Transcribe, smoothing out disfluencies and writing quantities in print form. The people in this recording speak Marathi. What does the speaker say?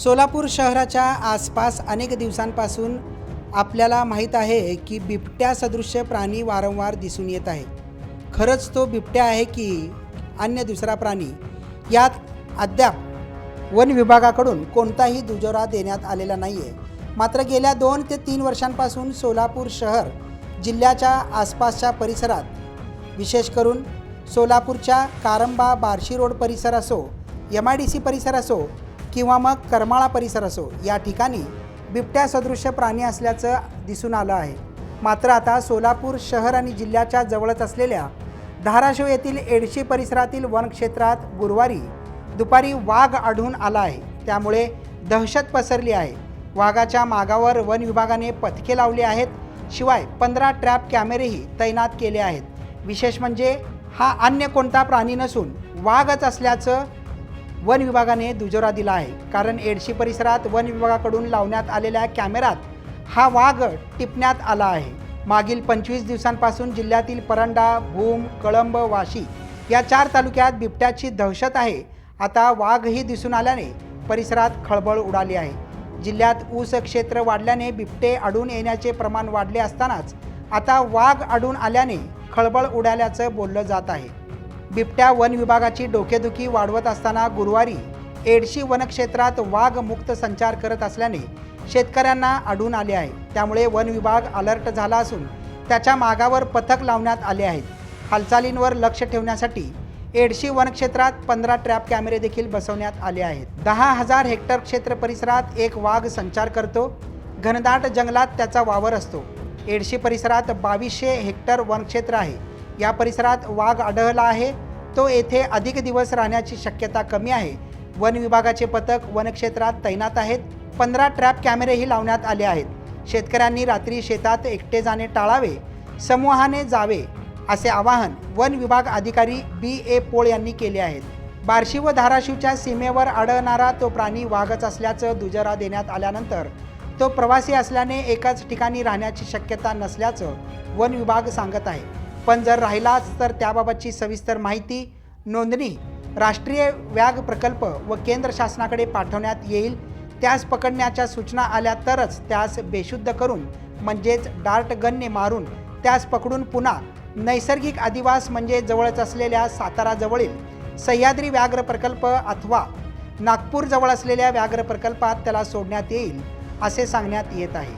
सोलापूर शहराच्या आसपास अनेक दिवसांपासून आपल्याला माहीत आहे की बिबट्या सदृश्य प्राणी वारंवार दिसून येत आहे. खरंच तो बिबट्या आहे की अन्य दुसरा प्राणी, यात अद्याप वन विभागाकडून कोणताही दुजोरा देण्यात आलेला नाही आहे. मात्र गेल्या 2 ते 3 वर्षांपासून सोलापूर शहर जिल्ह्याच्या आसपासच्या परिसरात, विशेष करून सोलापूरच्या कारंबा बार्शी रोड परिसर असो, MIDC परिसर असो किंवा मग करमाळा परिसर असो, या ठिकाणी बिबट्या सदृश्य प्राणी असल्याचं दिसून आलं आहे. मात्र आता सोलापूर शहर आणि जिल्ह्याच्या जवळच असलेल्या धाराशिव येथील एडशी परिसरातील वनक्षेत्रात गुरुवारी दुपारी वाघ आढळून आला आहे. त्यामुळे दहशत पसरली आहे. वाघाच्या मागावर वन विभागाने पथके लावली आहेत. शिवाय 15 ट्रॅप कॅमेरेही तैनात केले आहेत. विशेष म्हणजे हा अन्य कोणता प्राणी नसून वाघच असल्याचं वन विभागाने दुजोरा दिला आहे. कारण एडशी परिसरात वन विभागाकडून लावण्यात आलेल्या कॅमेऱ्यात हा वाघ टिपण्यात आला आहे. मागील 25 दिवसांपासून जिल्ह्यातील परंडा, भूम, कळंब, वाशी या 4 तालुक्यात बिबट्याची दहशत आहे. आता वाघही दिसून आल्याने परिसरात खळबळ उडाली आहे. जिल्ह्यात ऊस क्षेत्र वाढल्याने बिबटे आढळून येण्याचे प्रमाण वाढले असतानाच आता वाघ आढळून आल्याने खळबळ उडाल्याचं बोललं जात आहे. बिबट्या वन विभागाची डोकेदुखी वाढवत असताना गुरुवारी एडशी वनक्षेत्रात वाघ मुक्त संचार करत असल्याने शेतकऱ्यांना आढळून आले आहे. त्यामुळे वन विभाग अलर्ट झाला असून त्याच्या मागावर पथक लावण्यात आले आहेत. हालचालींवर लक्ष ठेवण्यासाठी एडशी वनक्षेत्रात 15 ट्रॅप कॅमेरे देखील बसवण्यात आले आहेत. 10,000 हेक्टर क्षेत्र परिसरात एक वाघ संचार करतो. घनदाट जंगलात त्याचा वावर असतो. एडशी परिसरात 2200 हेक्टर वनक्षेत्र आहे. या परिसरात वाघ आढळला आहे. तो येथे अधिक दिवस राहण्याची शक्यता कमी आहे. वन विभागाचे पथक वनक्षेत्रात तैनात आहेत. 15 ट्रॅप कॅमेरेही लावण्यात आले आहेत. शेतकऱ्यांनी रात्री शेतात एकटे जाणे टाळावे, समूहाने जावे असे आवाहन वन विभाग अधिकारी BA पोळ यांनी केले आहेत. बार्शी व धाराशिवच्या सीमेवर आढळणारा तो प्राणी वाघच असल्याचं दुजोरा देण्यात आल्यानंतर तो प्रवासी असल्याने एकाच ठिकाणी राहण्याची शक्यता नसल्याचं वन विभाग सांगत आहे. पण जर राहिलाच तर त्याबाबतची सविस्तर माहिती, नोंदणी राष्ट्रीय व्याघ्र प्रकल्प व केंद्र शासनाकडे पाठवण्यात येईल. त्यास पकडण्याच्या सूचना आल्या तरच त्यास बेशुद्ध करून म्हणजेच डार्ट गनने मारून त्यास पकडून पुन्हा नैसर्गिक अधिवास म्हणजे जवळच असलेल्या साताराजवळील सह्याद्री व्याघ्र प्रकल्प अथवा नागपूर जवळ असलेल्या व्याघ्र प्रकल्पात त्याला सोडण्यात येईल असे सांगण्यात येत आहे.